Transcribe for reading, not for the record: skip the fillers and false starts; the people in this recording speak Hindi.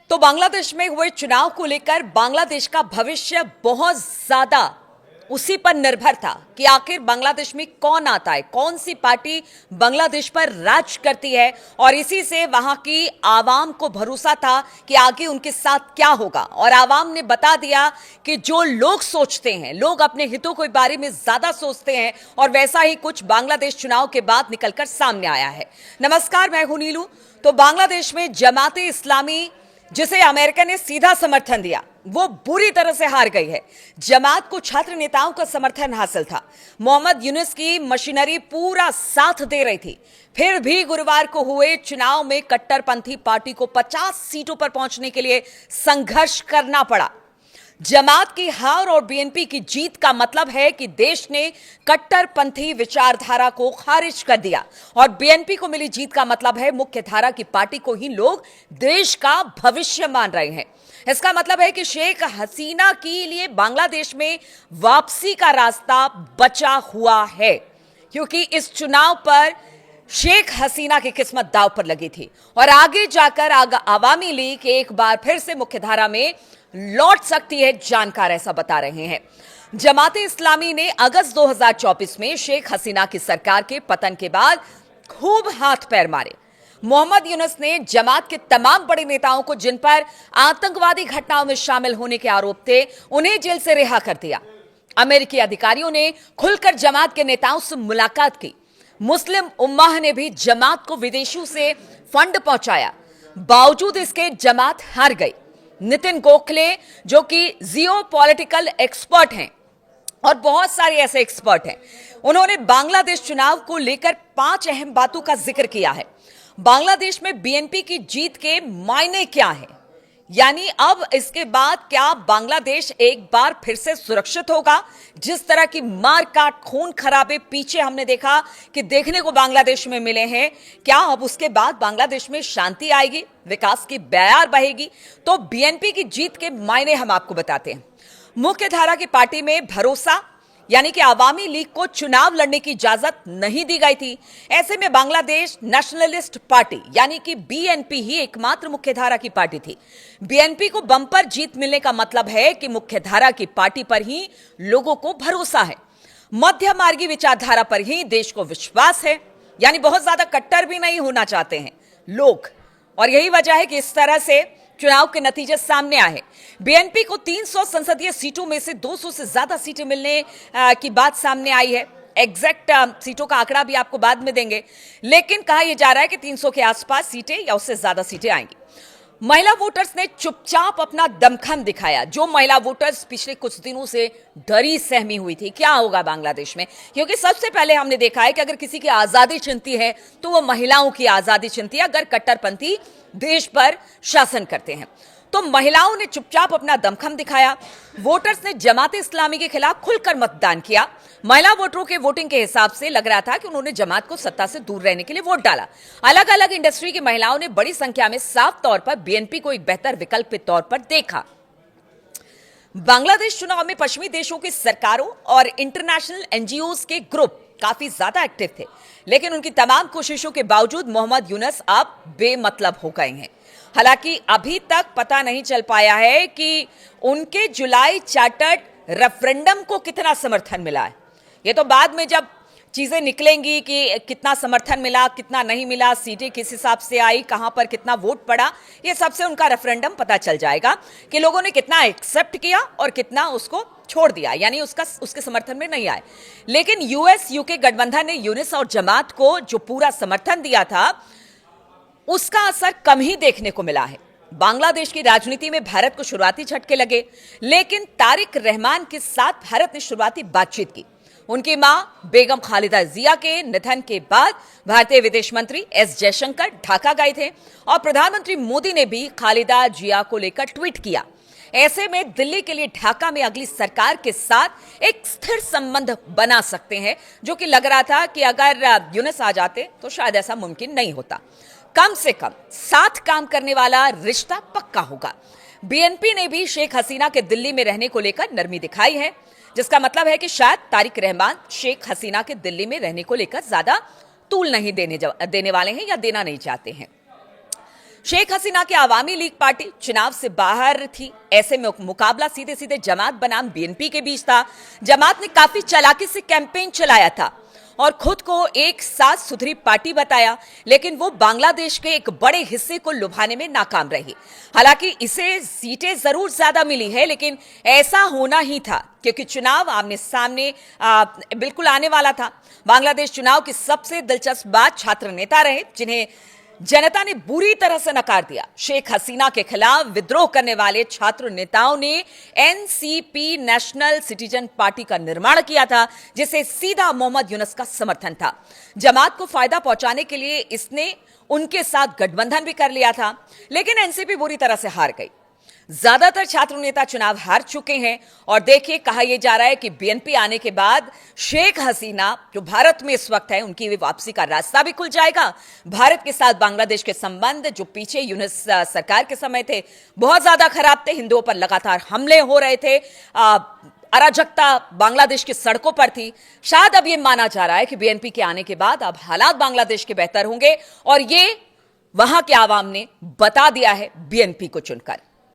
तो बांग्लादेश में हुए चुनाव को लेकर बांग्लादेश का भविष्य बहुत ज्यादा उसी पर निर्भर था कि आखिर बांग्लादेश में कौन आता है, कौन सी पार्टी बांग्लादेश पर राज करती है। और इसी से वहां की आवाम को भरोसा था कि आगे उनके साथ क्या होगा। और आवाम ने बता दिया कि जो लोग सोचते हैं, लोग अपने हितों के बारे में ज्यादा सोचते हैं। और वैसा ही कुछ बांग्लादेश चुनाव के बाद निकलकर सामने आया है। नमस्कार, मैं हूं नीलू। तो बांग्लादेश में जमाते इस्लामी, जिसे अमेरिका ने सीधा समर्थन दिया, वो बुरी तरह से हार गई है। जमात को छात्र नेताओं का समर्थन हासिल था। मोहम्मद यूनुस की मशीनरी पूरा साथ दे रही थी। फिर भी गुरुवार को हुए चुनाव में कट्टरपंथी पार्टी को 50 सीटों पर पहुंचने के लिए संघर्ष करना पड़ा। जमात की हार और बीएनपी की जीत का मतलब है कि देश ने कट्टरपंथी विचारधारा को खारिज कर दिया। और बीएनपी को मिली जीत का मतलब है मुख्य धारा की पार्टी को ही लोग देश का भविष्य मान रहे हैं। इसका मतलब है कि शेख हसीना के लिए बांग्लादेश में वापसी का रास्ता बचा हुआ है, क्योंकि इस चुनाव पर शेख हसीना की किस्मत दांव पर लगी थी। और आगे जाकर आवामी लीग एक बार फिर से मुख्यधारा में लौट सकती है, जानकार ऐसा बता रहे हैं। जमाते इस्लामी ने अगस्त 2024 में शेख हसीना की सरकार के पतन के बाद खूब हाथ पैर मारे। मोहम्मद यूनुस ने जमात के तमाम बड़े नेताओं को, जिन पर आतंकवादी घटनाओं में शामिल होने के आरोप थे, उन्हें जेल से रिहा कर दिया। अमेरिकी अधिकारियों ने खुलकर जमात के नेताओं से मुलाकात की। मुस्लिम उम्माह ने भी जमात को विदेशों से फंड पहुंचाया। बावजूद इसके जमात हार गई। नितिन गोखले, जो कि जियो पॉलिटिकल एक्सपर्ट हैं और बहुत सारे ऐसे एक्सपर्ट हैं, उन्होंने बांग्लादेश चुनाव को लेकर 5 अहम बातों का जिक्र किया है। बांग्लादेश में बीएनपी की जीत के मायने क्या हैं, यानी अब इसके बाद क्या बांग्लादेश एक बार फिर से सुरक्षित होगा। जिस तरह की मार काट, खून खराबे पीछे हमने देखा कि देखने को बांग्लादेश में मिले हैं, क्या अब उसके बाद बांग्लादेश में शांति आएगी, विकास की बयार बहेगी। तो बीएनपी की जीत के मायने हम आपको बताते हैं। मुख्य धारा की पार्टी में भरोसा, यानी कि आवामी लीग को चुनाव लड़ने की इजाजत नहीं दी गई थी। ऐसे में बांग्लादेश नेशनलिस्ट पार्टी यानी कि बीएनपी ही एकमात्र मुख्यधारा की पार्टी थी। बीएनपी को बम्पर जीत मिलने का मतलब है कि मुख्यधारा की पार्टी पर ही लोगों को भरोसा है, मध्य मार्गी विचारधारा पर ही देश को विश्वास है, यानी बहुत ज्यादा कट्टर भी नहीं होना चाहते हैं लोग। और यही वजह है कि इस तरह से चुनाव के नतीजे सामने आए। बीएनपी को 300 संसदीय सीटों में से 200 से ज्यादा सीटें मिलने की बात सामने आई है। एग्जैक्ट सीटों का आंकड़ा भी आपको बाद में देंगे, लेकिन कहा यह जा रहा है कि 300 के आसपास सीटें या उससे ज्यादा सीटें आएंगी। महिला वोटर्स ने चुपचाप अपना दमखम दिखाया। जो महिला वोटर्स पिछले कुछ दिनों से डरी सहमी हुई थी क्या होगा बांग्लादेश में, क्योंकि सबसे पहले हमने देखा है कि अगर किसी की आजादी चिंती है तो वो महिलाओं की आजादी चिंती है, अगर कट्टरपंथी देश पर शासन करते हैं। तो महिलाओं ने चुपचाप अपना दमखम दिखाया। वोटर्स ने जमाते इस्लामी के खिलाफ खुलकर मतदान किया। महिला वोटरों के वोटिंग के हिसाब से लग रहा था कि उन्होंने जमात को सत्ता से दूर रहने के लिए वोट डाला। अलग अलग इंडस्ट्री की महिलाओं ने बड़ी संख्या में साफ तौर पर बीएनपी को एक बेहतर विकल्प के तौर पर देखा। बांग्लादेश चुनाव में पश्चिमी देशों की सरकारों और इंटरनेशनल एनजीओज के ग्रुप काफी ज्यादा एक्टिव थे, लेकिन उनकी तमाम कोशिशों के बावजूद मोहम्मद यूनुस अब बेमतलब हो गए हैं। हालांकि अभी तक पता नहीं चल पाया है कि उनके जुलाई चार्टर्ड रेफरेंडम को कितना समर्थन मिला है। ये तो बाद में जब चीजें निकलेंगी कि कितना समर्थन मिला, कितना नहीं मिला, सीटें किस हिसाब से आई, कहां पर कितना वोट पड़ा, ये सबसे उनका रेफरेंडम पता चल जाएगा कि लोगों ने कितना एक्सेप्ट किया और कितना उसको छोड़ दिया, यानी उसके समर्थन में नहीं आए। लेकिन यूएस यूके गठबंधन ने यूनुस और जमात को जो पूरा समर्थन दिया था, उसका असर कम ही देखने को मिला है। बांग्लादेश की राजनीति में भारत को शुरुआती झटके लगे, लेकिन तारिक रहमान के साथ भारत ने शुरुआती बातचीत की। उनकी मां बेगम खालिदा जिया के निधन के बाद भारतीय विदेश मंत्री एस जयशंकर ढाका गए थे और प्रधानमंत्री मोदी ने भी खालिदा जिया को लेकर ट्वीट किया। ऐसे में दिल्ली के लिए ढाका में अगली सरकार के साथ एक स्थिर संबंध बना सकते हैं, जो कि लग रहा था कि अगर यूनुस आ जाते तो शायद ऐसा मुमकिन नहीं होता। कम से कम साथ काम करने वाला रिश्ता पक्का होगा। बीएनपी ने भी शेख हसीना के दिल्ली में रहने को लेकर नरमी दिखाई है, जिसका मतलब है कि शायद तारिक रहमान शेख हसीना के दिल्ली में रहने को लेकर ज्यादा तूल नहीं देने वाले हैं या देना नहीं चाहते हैं। शेख हसीना की आवामी लीग पार्टी चुनाव से बाहर थी। ऐसे में मुकाबला सीधे सीधे जमात बनाम बीएनपी के बीच था। जमात ने काफी चालाकी से कैंपेन चलाया था और खुद को एक साथ सुथरी पार्टी बताया, लेकिन वो बांग्लादेश के एक बड़े हिस्से को लुभाने में नाकाम रही। हालांकि इसे सीटें जरूर ज्यादा मिली है, लेकिन ऐसा होना ही था क्योंकि चुनाव आमने सामने बिल्कुल आने वाला था। बांग्लादेश चुनाव की सबसे दिलचस्प बात छात्र नेता रहे, जिन्हें जनता ने बुरी तरह से नकार दिया। शेख हसीना के खिलाफ विद्रोह करने वाले छात्र नेताओं ने एनसीपी नेशनल सिटीजन पार्टी का निर्माण किया था, जिसे सीधा मोहम्मद यूनुस का समर्थन था। जमात को फायदा पहुंचाने के लिए इसने उनके साथ गठबंधन भी कर लिया था, लेकिन एनसीपी बुरी तरह से हार गई। ज्यादातर छात्र नेता चुनाव हार चुके हैं और देखिए, कहा यह जा रहा है कि बीएनपी आने के बाद शेख हसीना जो भारत में इस वक्त है, उनकी वापसी का रास्ता भी खुल जाएगा। भारत के साथ बांग्लादेश के संबंध जो पीछे यूनुस सरकार के समय थे बहुत ज्यादा खराब थे। हिंदुओं पर लगातार हमले हो रहे थे, अराजकता बांग्लादेश की सड़कों पर थी। शायद अब यह माना जा रहा है कि बीएनपी के आने के बाद अब हालात बांग्लादेश के बेहतर होंगे और ये वहां के आवाम ने बता दिया है बीएनपी को चुनकर।